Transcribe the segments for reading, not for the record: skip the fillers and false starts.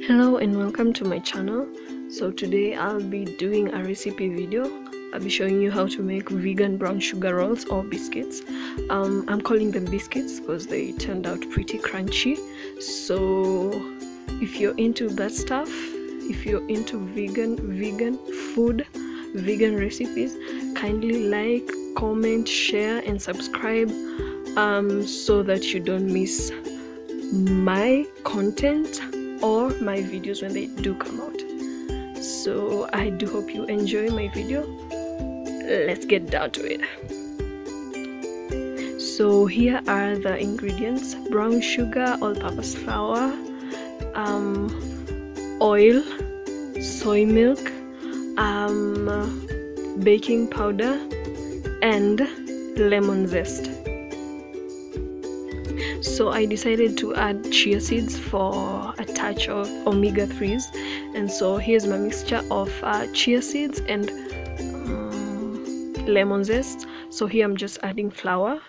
Hello and welcome to my channel. So today I'll be doing a recipe video. I'll be showing you how to make vegan brown sugar rolls or biscuits. I'm calling them biscuits because they turned out pretty crunchy. So if you're into that stuff, if you're into vegan food, vegan recipes, kindly like, comment, share and subscribe so that you don't miss my content or my videos when they do come out. So I do hope you enjoy my video. Let's get down to it. So here are the ingredients: brown sugar, all-purpose flour, oil, soy milk, baking powder and lemon zest. So I decided to add chia seeds for a touch of omega-3s, and so here's my mixture of chia seeds and lemon zest. So here I'm just adding flour,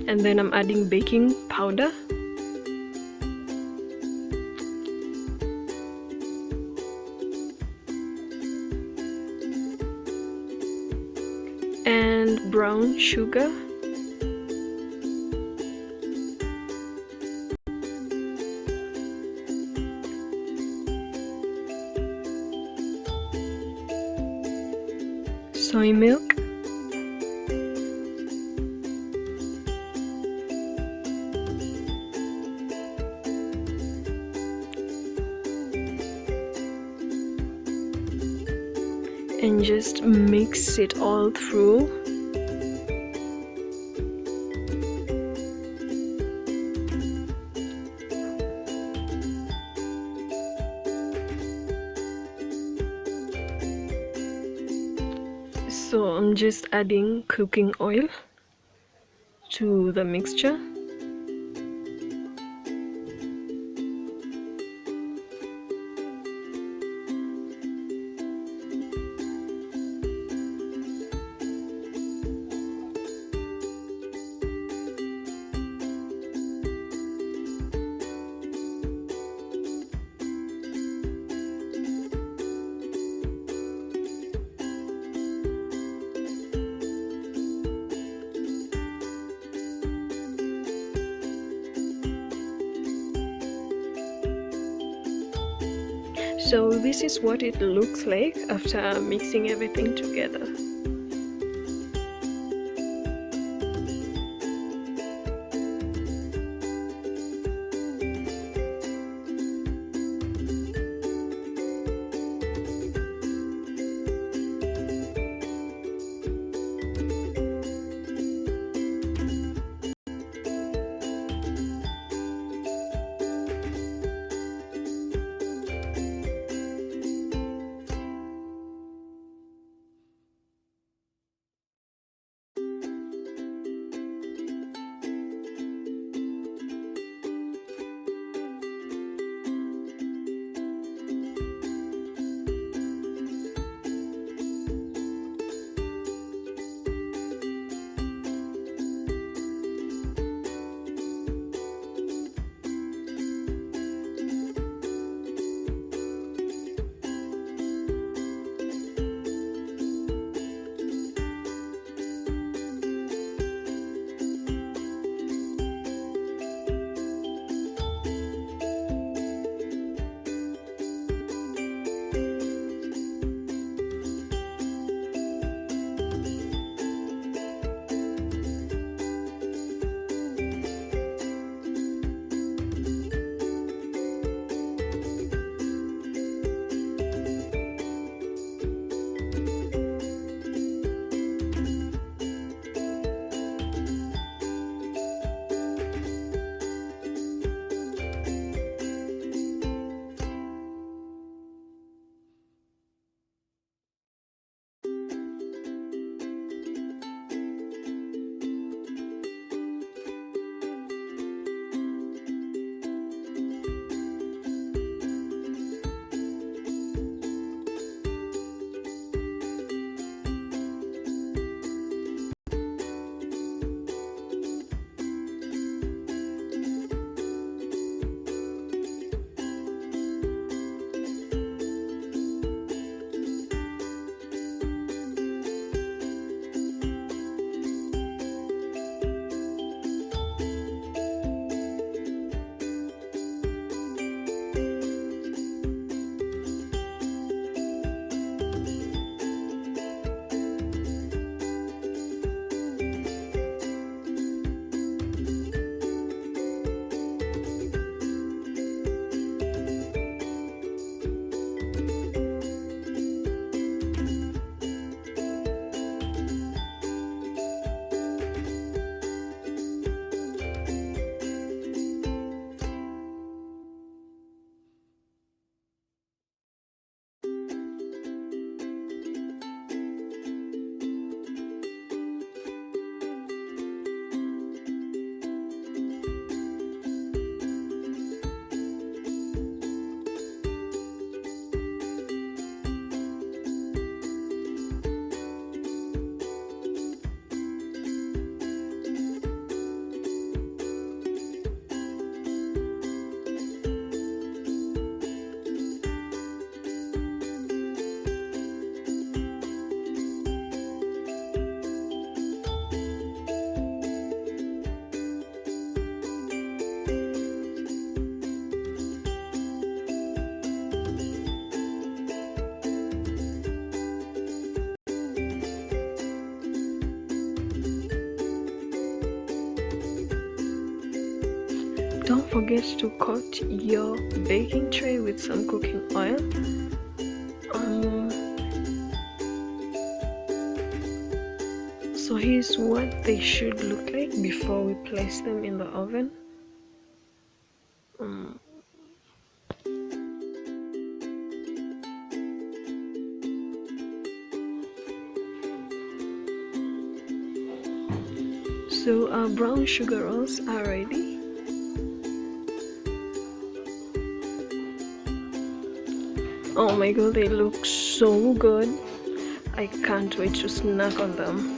and then I'm adding baking powder, and brown sugar, soy milk, and just mix it all through. So I'm just adding cooking oil to the mixture. So this is what it looks like after mixing everything together. don't forget to coat your baking tray with some cooking oil. So here's what they should look like before we place them in the oven. So our brown sugar rolls are ready. Oh my god, they look so good. I can't wait to snack on them.